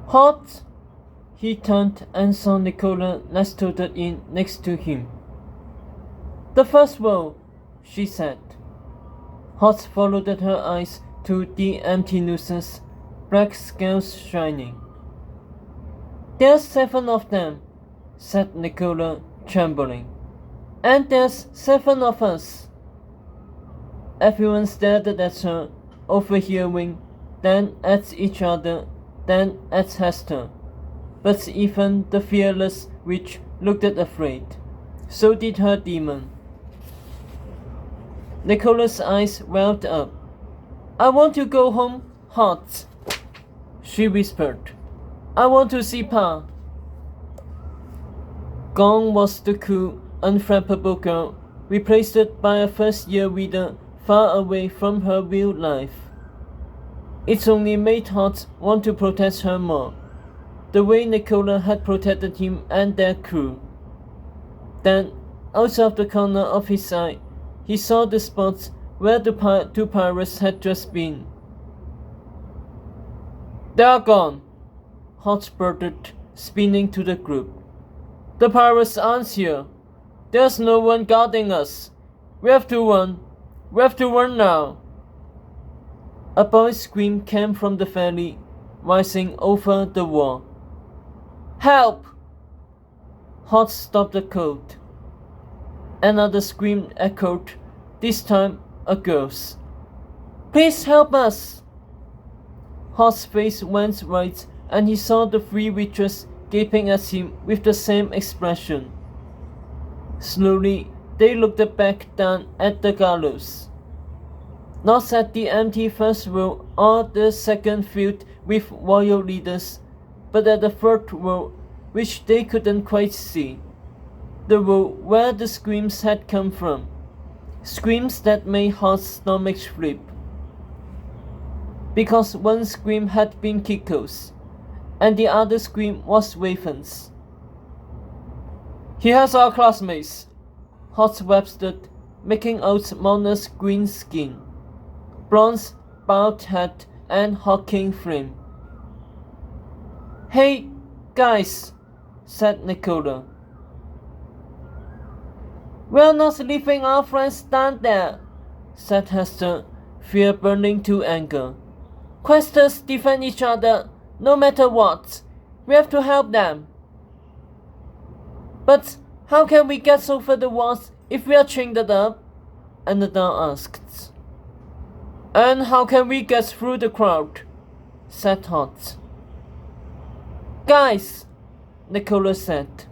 Hot! He turned and saw Nicola nestled in next to him. The first row, she said. Hot followed her eyes to the empty nooses, black scales shining. There's 7 of them, said Nicola, trembling. And there's 7 of us. Everyone stared at her, overhearing, then at each other, then at Hester. But even the fearless witch looked afraid. So did her demon. Nicola's eyes welled up. I want to go home, Hot, she whispered. I want to see Pa. Gone was the cool, unflappable girl, replaced by a first-year reader far away from her real life. It only made Hot want to protect her more, the way Nicola had protected him and their crew. Then, out of the corner of his eye, he saw the spots where the 2 pirates had just been. They're gone, Hot blurted, spinning to the group. The pirates aren't here. There's no one guarding us. We have to run. We have to run now. A boy's scream came from the ferry, rising over the wall. Help! Hot stopped the coat. Another scream echoed, this time a girl's. Please help us! Hot's face went white and he saw the 3 witches gaping at him with the same expression. Slowly, they looked back down at the gallows. Not at the empty first row or the second filled with royal leaders, but at the 3rd row, which they couldn't quite see. The row where the screams had come from. Screams that made Hot's stomach flip. Because one scream had been Kiko's, and the other scream was Raven's. He has our classmates, Hot whispered, making out Mona's green skin, bronze bald head and hawking frame. Hey, guys, said Nicola. We're not leaving our friends down there, said Hester, fear burning to anger. Questers defend each other, no matter what. We have to help them. But how can we get over the walls if we are chained up? Another asked. And how can we get through the crowd? Said Hot. Guys, Nicola said.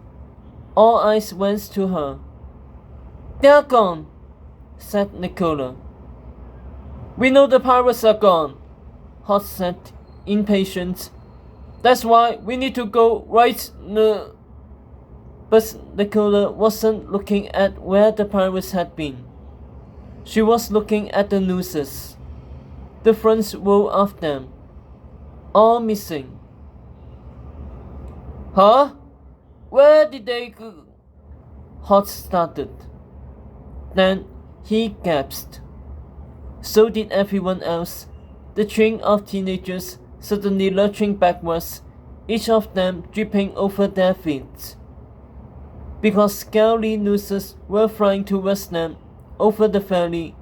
All eyes went to her. They're gone, said Nicola. We know the pirates are gone, Hot said, impatient. That's why we need to go right now. But Nicola wasn't looking at where the pirates had been. She was looking at the nooses, the front row of them, all missing. Huh? Where did they go? Hot started. Then he gasped. So did everyone else, the train of teenagers suddenly lurching backwards, each of them dripping over their feet. Because scaly nooses were flying towards them, over the ferry,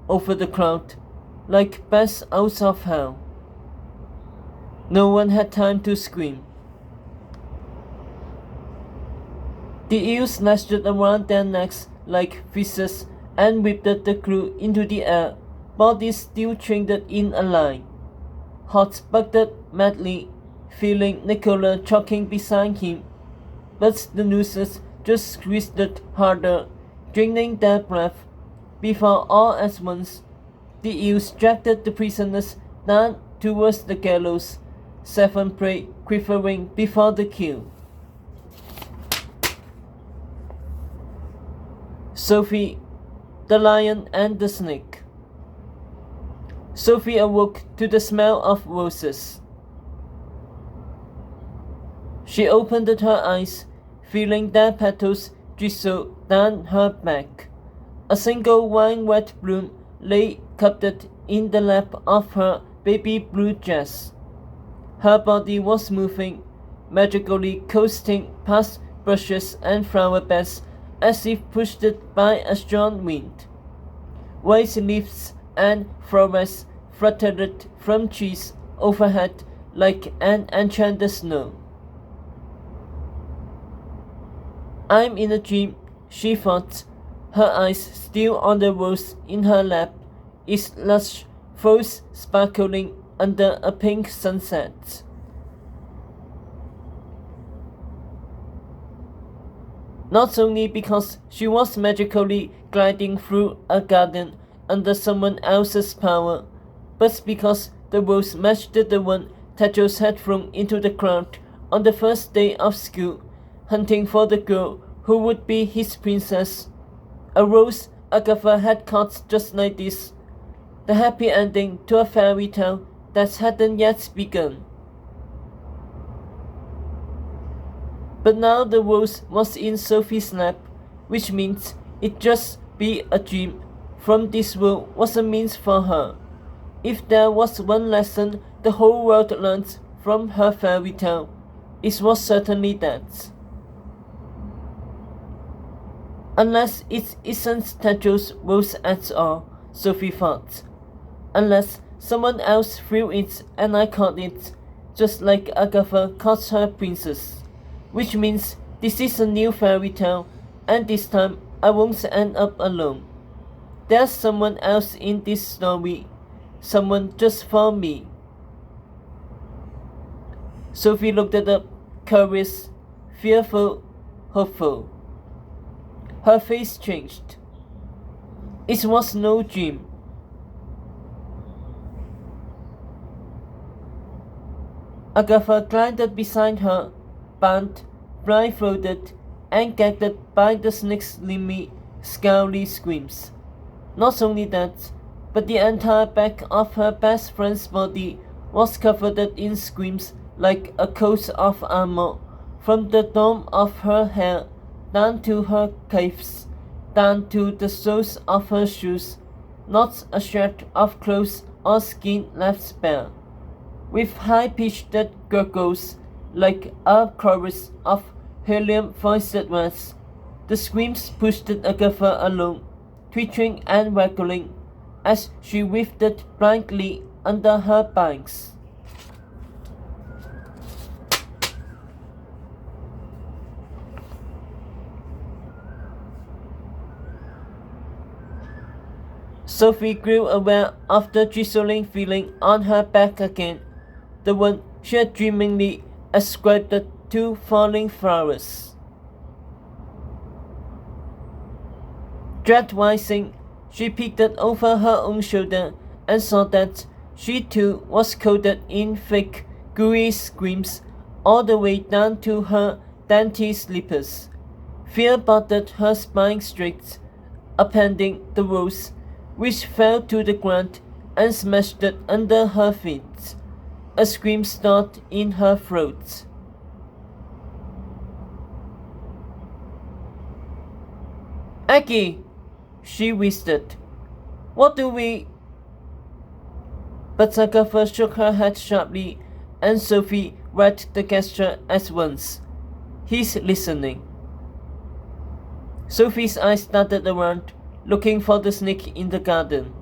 over the crowd, like bats out of hell. No one had time to scream. The eels lashed around their necks like fishes and whipped the crew into the air, bodies still chained in a line. Hot bucked madly, feeling Nicola choking beside him, but the nooses just squeezed harder, draining their breath, before all at once the eels dragged the prisoners down towards the gallows, 7 prey quivering before the kill. Sophie, the lion and the snake. Sophie awoke to the smell of roses. She opened her eyes, feeling their petals drizzle down her back. A single wine-wet bloom lay cupped in the lap of her baby blue dress. Her body was moving, magically coasting past bushes and flower beds as if pushed by a strong wind. White leaves and flowers fluttered from trees overhead like an enchanted snow. I'm in a dream, she thought, her eyes still on the rose in her lap, its lush folds sparkling under a pink sunset. Not only because she was magically gliding through a garden under someone else's power, but because the rose matched the one Tedros had thrown into the crowd on the first day of school, hunting for the girl who would be his princess. A rose Agatha had caught just like this, the happy ending to a fairy tale that hadn't yet begun. But now the rose was in Sophie's lap, which means it just be a dream from this world was a means for her. If there was one lesson the whole world learned from her fairy tale, it was certainly that. Unless it isn't Tedros' rose at all, Sophie thought. Unless someone else threw it and I caught it, just like Agatha caught her princess. Which means this is a new fairy tale, and this time I won't end up alone. There's someone else in this story, someone just for me. Sophie looked up, curious, fearful, hopeful. Her face changed. It was no dream. Agatha glided beside her, bound, blindfolded, and gagged by the snake's slimy, scowly screams. Not only that, but the entire back of her best friend's body was covered in screams like a coat of armor, from the dome of her hair down to her calves, down to the soles of her shoes, not a shred of clothes or skin left bare. With high-pitched gurgles, like a chorus of helium-voiced words, the screams pushed Agatha along, twitching and waggling, as she writhed blindly under her bangs. Sophie grew aware of the drizzling feeling on her back again, the one she had dreamingly ascribed to falling flowers. Dread rising, she peeked over her own shoulder and saw that she too was coated in thick, gooey screams all the way down to her dainty slippers. Fear buttered her spine straight, upending the rose, which fell to the ground and smashed under her feet. A scream stopped in her throat. "Aggie!" she whispered. "What do we—" But Agatha shook her head sharply, and Sophie read the gesture at once. "He's listening." Sophie's eyes darted around, looking for the snake in the garden.